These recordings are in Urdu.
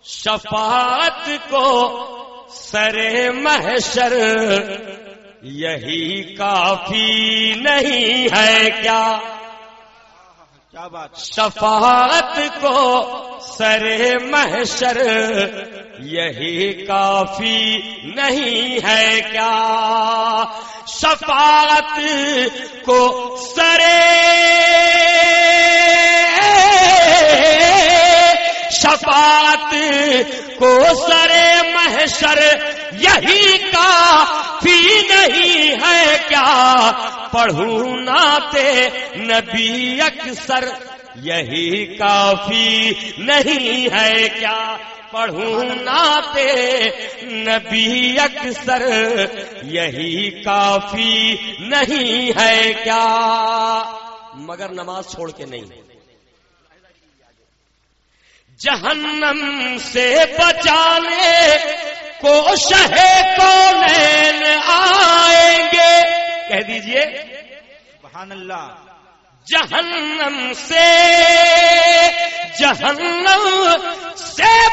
شفاعت کو سرے محشر یہی کافی نہیں ہے کیا؟ کیا بات؟ شفاعت کو سرے محشر یہی کافی نہیں ہے کیا؟ شفاعت کو شفاعت کو سرے محشر یہی کافی نہیں ہے کیا؟ پڑھوں نعتِ نبی اکثر یہی کافی نہیں ہے کیا؟ پڑھوں نعتِ نبی اکثر یہی کافی نہیں ہے کیا؟ مگر نماز چھوڑ کے نہیں. جہنم سے بچانے کو شہ کونین آئیں گے. کہہ دیجئے سبحان اللہ. جہنم سے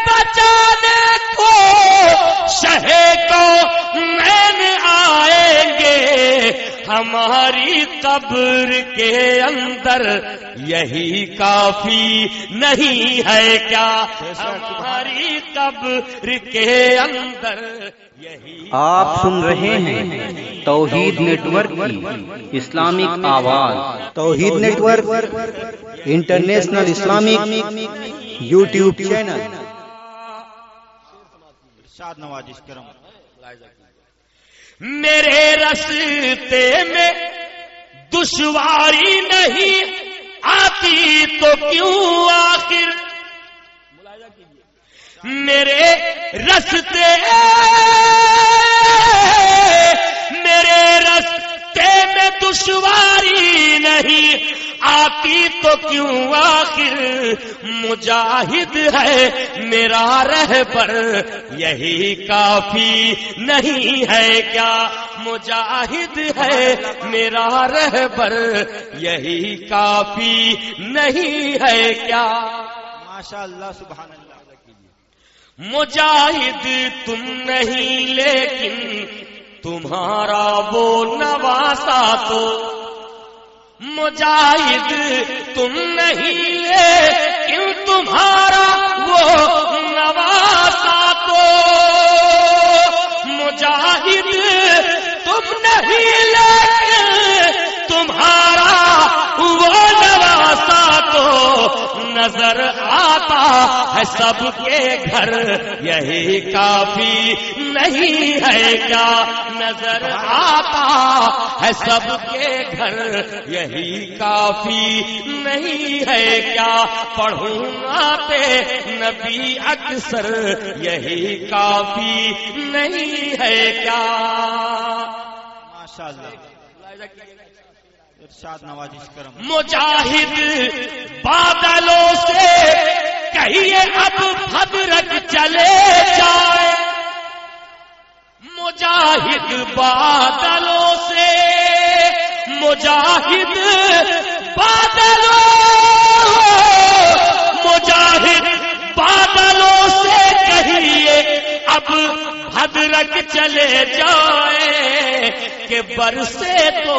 بچانے کو شہ کونین آئیں گے. ہماری قبر کے اندر یہی کافی نہیں ہے کیا؟ ہماری قبر کے اندر یہی. آپ سن رہے ہیں توحید نیٹ ورک کی اسلامک آواز. Tawheed network international Islamic YouTube channel. ارشاد نوازش کرم. میرے راستے میں دشواری نہیں آتی تو کیوں آخر میرے راستے میں دشواری نہیں آتی تو کیوں آخر مجاہد ہے میرا رہبر یہی کافی نہیں ہے کیا؟ مجاہد ہے میرا رہبر یہی کافی نہیں ہے کیا؟ ماشاء اللہ سبحان اللہ. مجاہد تم نہیں لیکن تمہارا وہ نواسا تو. مجاہد تم نہیں لیکن تمہارا وہ نواسا تو. مجاہد تم نہیں لیکن تمہارا وہ نواسا تو. نظر آتا ہے سب کے گھر یہی کافی نہیں ہے کیا؟ نظر آتا ہے سب کے گھر یہی کافی نہیں ہے کیا؟ پڑھوں نعتِ نبی اکثر یہی کافی نہیں ہے کیا؟ ماشاء اللہ. ارشاد نوازش کرم. مجاہد بادلوں سے کہیے اب بھدرک چلے جائے. مجاہد بادلوں سے مجاہد بادلوں سے کہیے اب بھدرک چلے جائے کہ برسے تو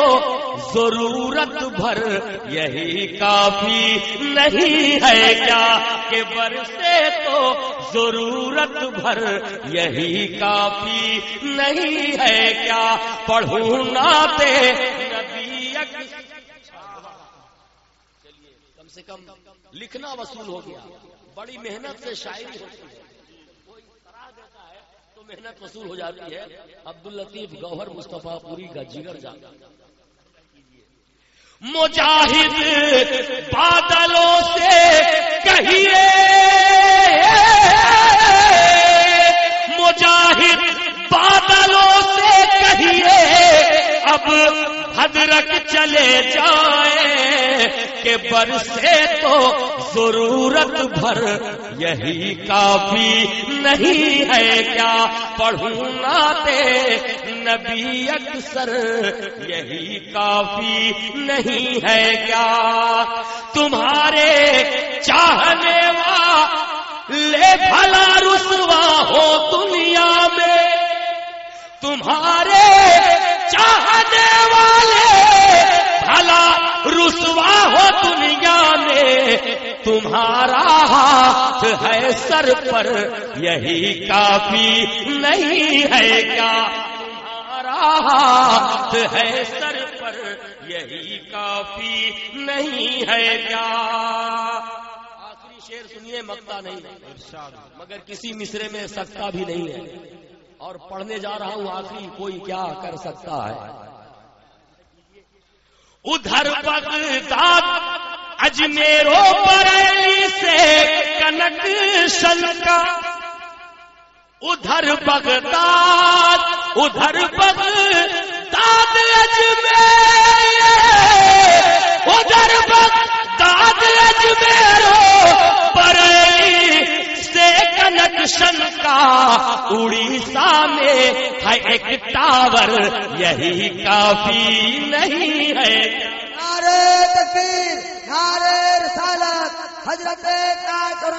ضرورت بھر یہی کافی نہیں ہے کیا؟ کہ برسے تو ضرورت بھر یہی کافی نہیں ہے کیا؟ پڑھوں نعتِ نبی چلیے کم سے کم لکھنا وصول ہو گیا. بڑی محنت سے شاعری ہوتی ہے. کوئی طرح دیتا ہے تو محنت وصول ہو جاتی ہے. عبداللطیف گوہر مصطفیٰ پوری کا جگر جاتا. مجاہد بادلوں سے کہیے مجاہد بادلوں سے کہیے اب حضرت چلے جائے کہ برسے تو ضرورت بھر یہی کافی نہیں ہے کیا؟ پڑھوں نعتِ نبی اکثر یہی کافی نہیں ہے کیا؟ تمہارے چاہنے والے بھلا رسوا ہو دنیا میں تمہارے چاہنے والے، بھلا رسوا ہو دنیا میں تمہارا ہاتھ ہے سر پر، یہی کافی نہیں ہے کیا؟ تمہارا ہاتھ ہے سر پر، یہی کافی نہیں ہے کیا؟ آخری شعر سنیے، مقطع نہیں مگر کسی مصرے میں سکتا بھی نہیں ہے، اور پڑھنے جا رہا ہوں آخری، کوئی کیا کر سکتا ہے؟ ادھر بغداد اجمیر و بریلی سے کنکشن کا، ادھر بغداد اجمیر، ادھر بغداد اجمیر و بریلی سے کنکشن کا، اڑیسہ میں ہے ایک ٹاور، یہی کافی نہیں ہے؟ نعرے تکبیر، نعرے رسالت، حضرت تاج اور